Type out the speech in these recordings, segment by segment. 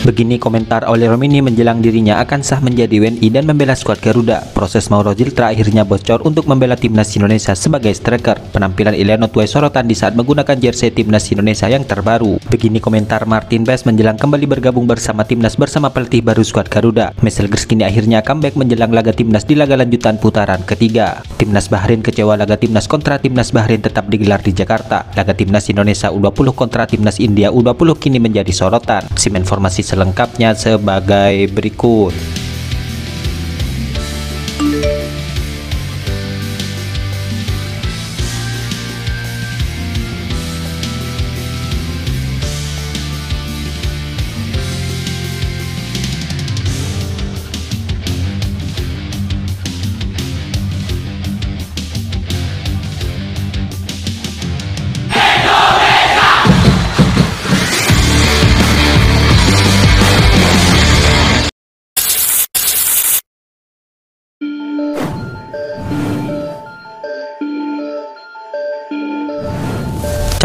Begini komentar oleh Romeni menjelang dirinya akan sah menjadi WNI dan membela skuad Garuda. Proses Mauro Ziltra akhirnya bocor untuk membela timnas Indonesia sebagai striker. Penampilan Iliano tuai sorotan di saat menggunakan jersey timnas Indonesia yang terbaru. Begini komentar Martin Paes menjelang kembali bergabung bersama timnas bersama pelatih baru skuad Garuda. Marcel Gersky akhirnya comeback menjelang laga timnas di laga lanjutan putaran ketiga. Timnas Bahrain kecewa laga timnas kontra timnas Bahrain tetap digelar di Jakarta. Laga timnas Indonesia U20 kontra timnas India U20 kini menjadi sorotan. Simak informasi selengkapnya sebagai berikut.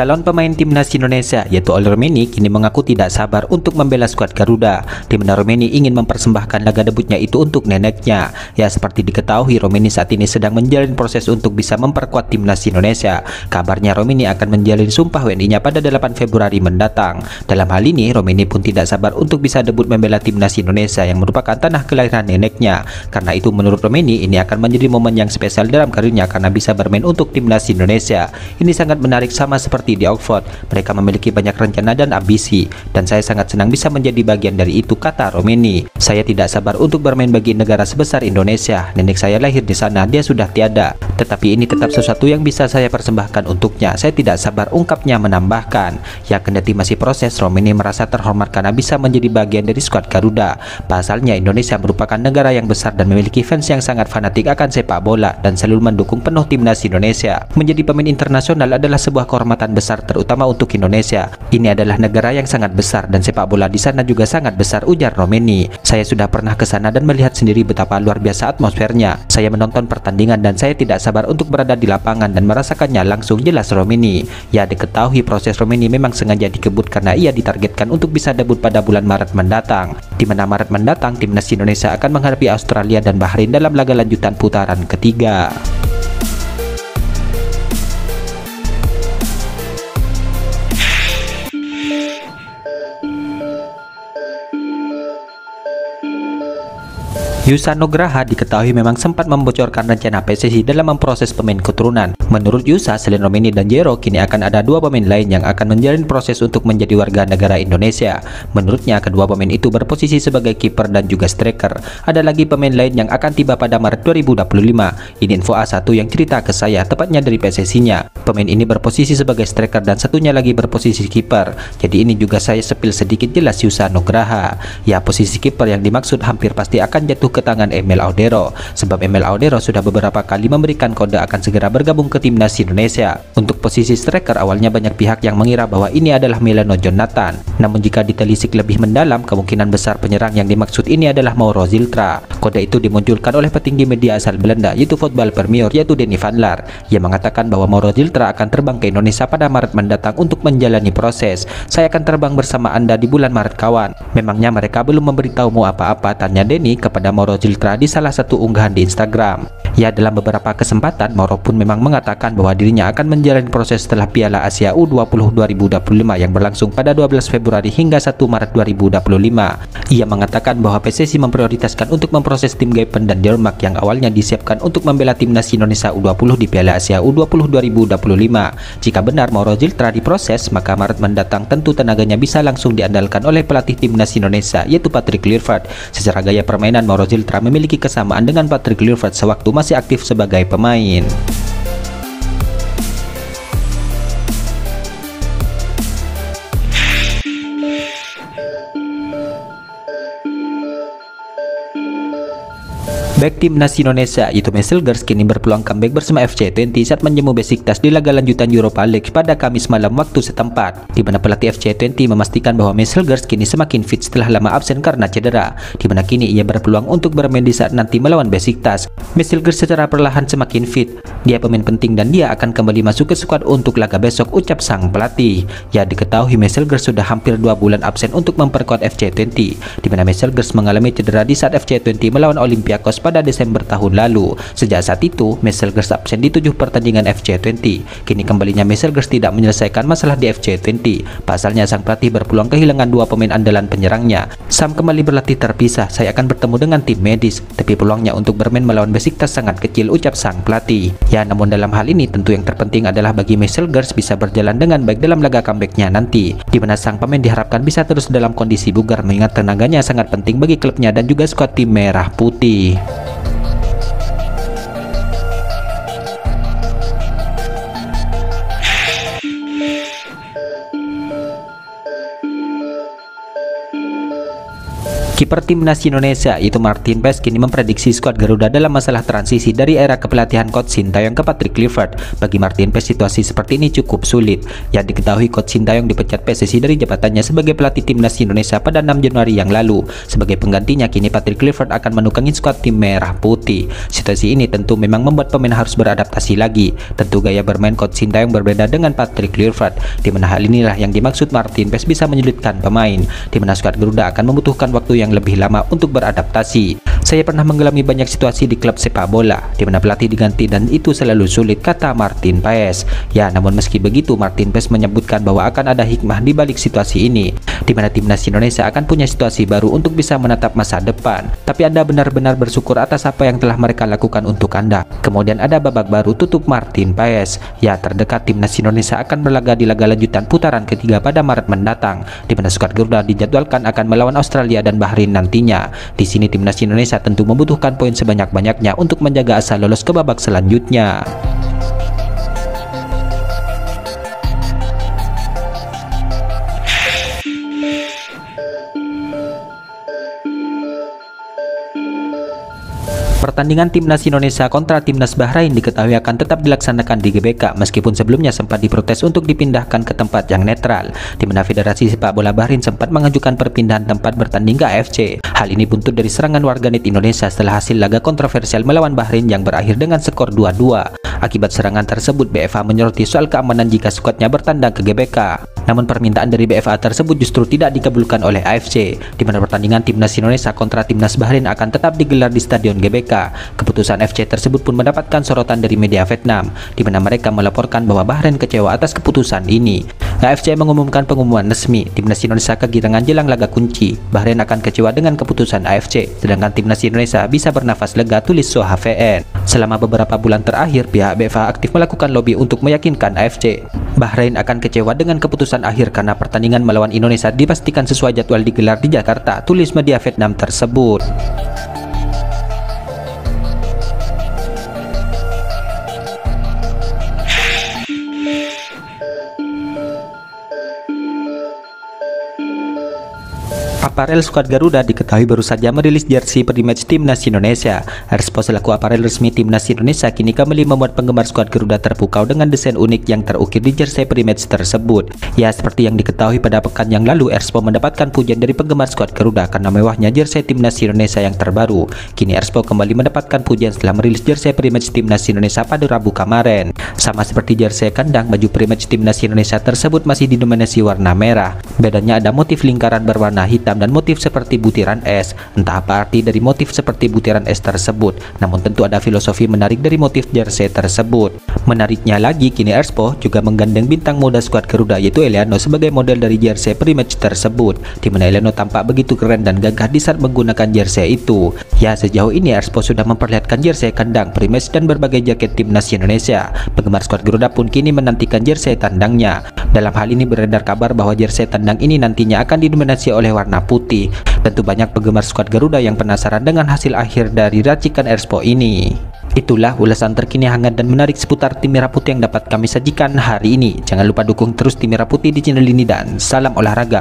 Calon pemain timnas Indonesia yaitu Oli Romeni kini mengaku tidak sabar untuk membela skuad Garuda, di mana Romeni ingin mempersembahkan laga debutnya itu untuk neneknya. Ya, seperti diketahui Romeni saat ini sedang menjalin proses untuk bisa memperkuat timnas Indonesia. Kabarnya Romeni akan menjalin sumpah WNI-nya pada 8 Februari mendatang. Dalam hal ini Romeni pun tidak sabar untuk bisa debut membela timnas Indonesia yang merupakan tanah kelahiran neneknya. Karena itu menurut Romeni ini akan menjadi momen yang spesial dalam karirnya karena bisa bermain untuk timnas Indonesia. Ini sangat menarik sama seperti di Oxford, mereka memiliki banyak rencana dan ambisi, dan saya sangat senang bisa menjadi bagian dari itu, kata Romeni. Saya tidak sabar untuk bermain bagi negara sebesar Indonesia. Nenek saya lahir di sana, dia sudah tiada. Tetapi ini tetap sesuatu yang bisa saya persembahkan untuknya. Saya tidak sabar, ungkapnya menambahkan. Ya, kendati masih proses, Romeni merasa terhormat karena bisa menjadi bagian dari skuad Garuda. Pasalnya Indonesia merupakan negara yang besar dan memiliki fans yang sangat fanatik akan sepak bola dan selalu mendukung penuh timnas Indonesia. Menjadi pemain internasional adalah sebuah kehormatan besar terutama untuk Indonesia. Ini adalah negara yang sangat besar dan sepak bola di sana juga sangat besar, ujar Romeni. Saya sudah pernah ke sana dan melihat sendiri betapa luar biasa atmosfernya. Saya menonton pertandingan dan saya tidak sabar untuk berada di lapangan dan merasakannya langsung, jelas Romeni. Ya, diketahui proses Romeni memang sengaja dikebut karena ia ditargetkan untuk bisa debut pada bulan Maret mendatang. Di mana Maret mendatang timnas Indonesia akan menghadapi Australia dan Bahrain dalam laga lanjutan putaran ketiga. Yusa Nugraha diketahui memang sempat membocorkan rencana PSSI dalam memproses pemain keturunan. Menurut Yusa, selain Romeni dan Jero, kini akan ada dua pemain lain yang akan menjalin proses untuk menjadi warga negara Indonesia. Menurutnya, kedua pemain itu berposisi sebagai kiper dan juga striker. Ada lagi pemain lain yang akan tiba pada Maret 2025. Ini info A1 yang cerita ke saya, tepatnya dari PSSI-nya. Pemain ini berposisi sebagai striker dan satunya lagi berposisi kiper. Jadi ini juga saya sepil sedikit, jelas Yusa Nugraha. Ya, posisi kiper yang dimaksud hampir pasti akan jatuh ke tangan Emil Audero, sebab Emil Audero sudah beberapa kali memberikan kode akan segera bergabung ke timnas Indonesia. Untuk posisi striker awalnya banyak pihak yang mengira bahwa ini adalah Milano Jonathan. Namun jika ditelisik lebih mendalam, kemungkinan besar penyerang yang dimaksud ini adalah Mauro Ziltra. Kode itu dimunculkan oleh petinggi media asal Belanda yaitu Voetbal Premier yaitu Denny van Laar. Ia mengatakan bahwa Mauro Ziltra akan terbang ke Indonesia pada Maret mendatang untuk menjalani proses. Saya akan terbang bersama Anda di bulan Maret, kawan. Memangnya mereka belum memberitahumu apa-apa, tanya Denny kepada Mauro Ziltra di salah satu unggahan di Instagram. Ya, dalam beberapa kesempatan Mauro pun memang mengatakan bahwa dirinya akan menjalani proses setelah Piala Asia U20 2025 yang berlangsung pada 12 Februari hingga 1 Maret 2025. Ia mengatakan bahwa PSSI memprioritaskan untuk memproses tim Gapen dan Denmark yang awalnya disiapkan untuk membela timnas Indonesia U20 di Piala Asia U20 2025. Jika benar Mauro Ziltra diproses, maka Maret mendatang tentu tenaganya bisa langsung diandalkan oleh pelatih timnas Indonesia yaitu Patrick Kluivert. Secara gaya permainan Mauro Ziltra memiliki kesamaan dengan Patrick Kluivert sewaktu masih aktif sebagai pemain. Bek timnas Indonesia yaitu Messelgers kini berpeluang comeback bersama FC20 saat menjamu Besiktas di laga lanjutan Europa League pada Kamis malam waktu setempat, di mana pelatih FC20 memastikan bahwa Messelgers kini semakin fit setelah lama absen karena cedera, di mana kini ia berpeluang untuk bermain di saat nanti melawan Besiktas. Messelgers secara perlahan semakin fit, dia pemain penting dan dia akan kembali masuk ke skuad untuk laga besok, ucap sang pelatih. Ya, diketahui Messelgers sudah hampir 2 bulan absen untuk memperkuat FC20, di mana Messelgers mengalami cedera di saat FC20 melawan Olympiakos pada Desember tahun lalu. Sejak saat itu, Messelgers absen di 7 pertandingan FC20. Kini kembalinya Messelgers tidak menyelesaikan masalah di FC20. Pasalnya sang pelatih berpeluang kehilangan 2 pemain andalan penyerangnya. Sam kembali berlatih terpisah, saya akan bertemu dengan tim medis, tapi peluangnya untuk bermain melawan Besiktas sangat kecil, ucap sang pelatih. Ya, namun dalam hal ini tentu yang terpenting adalah bagi Messelgers bisa berjalan dengan baik dalam laga comebacknya nanti, di mana sang pemain diharapkan bisa terus dalam kondisi bugar mengingat tenaganya sangat penting bagi klubnya dan juga skuad tim merah putih. Kiper timnas Indonesia yaitu Martin Paes kini memprediksi skuad Garuda dalam masalah transisi dari era kepelatihan Coach Sintayong ke Patrick Kluivert. Bagi Martin Paes situasi seperti ini cukup sulit. Yang diketahui Coach Sintayong dipecat PSSI dari jabatannya sebagai pelatih timnas Indonesia pada 6 Januari yang lalu. Sebagai penggantinya kini Patrick Kluivert akan menukangi skuad tim merah putih. Situasi ini tentu memang membuat pemain harus beradaptasi lagi. Tentu gaya bermain Coach Sintayong berbeda dengan Patrick Kluivert, di mana hal inilah yang dimaksud Martin Paes bisa menyulitkan pemain, di mana skuad Garuda akan membutuhkan waktu yang lebih lama untuk beradaptasi. Saya pernah mengalami banyak situasi di klub sepak bola di mana pelatih diganti dan itu selalu sulit, kata Martin Paes. Ya, namun meski begitu Martin Paes menyebutkan bahwa akan ada hikmah di balik situasi ini, di mana timnas Indonesia akan punya situasi baru untuk bisa menatap masa depan. Tapi Anda benar-benar bersyukur atas apa yang telah mereka lakukan untuk Anda. Kemudian ada babak baru, tutup Martin Paes. Ya, terdekat timnas Indonesia akan berlaga di laga lanjutan putaran ketiga pada Maret mendatang, di mana skuad Garuda dijadwalkan akan melawan Australia dan Bahrain nantinya. Di sini timnas Indonesia tentu membutuhkan poin sebanyak-banyaknya untuk menjaga asa lolos ke babak selanjutnya. Pertandingan timnas Indonesia kontra timnas Bahrain diketahui akan tetap dilaksanakan di GBK meskipun sebelumnya sempat diprotes untuk dipindahkan ke tempat yang netral, di mana Federasi Sepak Bola Bahrain sempat mengajukan perpindahan tempat bertanding ke AFC. Hal ini buntut dari serangan warganet Indonesia setelah hasil laga kontroversial melawan Bahrain yang berakhir dengan skor 2-2. Akibat serangan tersebut, BFA menyoroti soal keamanan jika skuadnya bertandang ke GBK. Namun permintaan dari BFA tersebut justru tidak dikabulkan oleh AFC, di mana pertandingan timnas Indonesia kontra timnas Bahrain akan tetap digelar di Stadion GBK. Keputusan FC tersebut pun mendapatkan sorotan dari media Vietnam, di mana mereka melaporkan bahwa Bahrain kecewa atas keputusan ini. AFC mengumumkan pengumuman resmi, timnas Indonesia kegirangan jelang laga kunci. Bahrain akan kecewa dengan keputusan AFC, sedangkan timnas Indonesia bisa bernafas lega, tulis Soha VN. Selama beberapa bulan terakhir, pihak BFA aktif melakukan lobby untuk meyakinkan AFC Bahrain akan kecewa dengan keputusan akhir karena pertandingan melawan Indonesia dipastikan sesuai jadwal digelar di Jakarta, tulis media Vietnam tersebut. Aparel skuad Garuda diketahui baru saja merilis jersey pre-match timnas Indonesia. Erspo selaku aparel resmi timnas Indonesia kini kembali membuat penggemar skuad Garuda terpukau dengan desain unik yang terukir di jersey pre-match tersebut. Ya, seperti yang diketahui pada pekan yang lalu, Erspo mendapatkan pujian dari penggemar skuad Garuda karena mewahnya jersey timnas Indonesia yang terbaru. Kini Erspo kembali mendapatkan pujian setelah merilis jersey pre-match timnas Indonesia pada Rabu kemarin. Sama seperti jersey kandang, baju pre-match timnas Indonesia tersebut masih didominasi warna merah. Bedanya ada motif lingkaran berwarna hitam dan motif seperti butiran es. Entah apa arti dari motif seperti butiran es tersebut, namun tentu ada filosofi menarik dari motif jersey tersebut. Menariknya lagi, kini Erspo juga menggandeng bintang muda skuad Garuda yaitu Eliano sebagai model dari jersey pre-match tersebut, di mana Eliano tampak begitu keren dan gagah di saat menggunakan jersey itu. Ya, sejauh ini Erspo sudah memperlihatkan jersey kandang, pre-match dan berbagai jaket timnas Indonesia. Penggemar skuad Garuda pun kini menantikan jersey tandangnya. Dalam hal ini beredar kabar bahwa jersey tandang ini nantinya akan didominasi oleh warna putih. Tentu banyak penggemar skuad Garuda yang penasaran dengan hasil akhir dari racikan Erspo ini. Itulah ulasan terkini hangat dan menarik seputar tim merah putih yang dapat kami sajikan hari ini. Jangan lupa dukung terus tim merah putih di channel ini dan salam olahraga.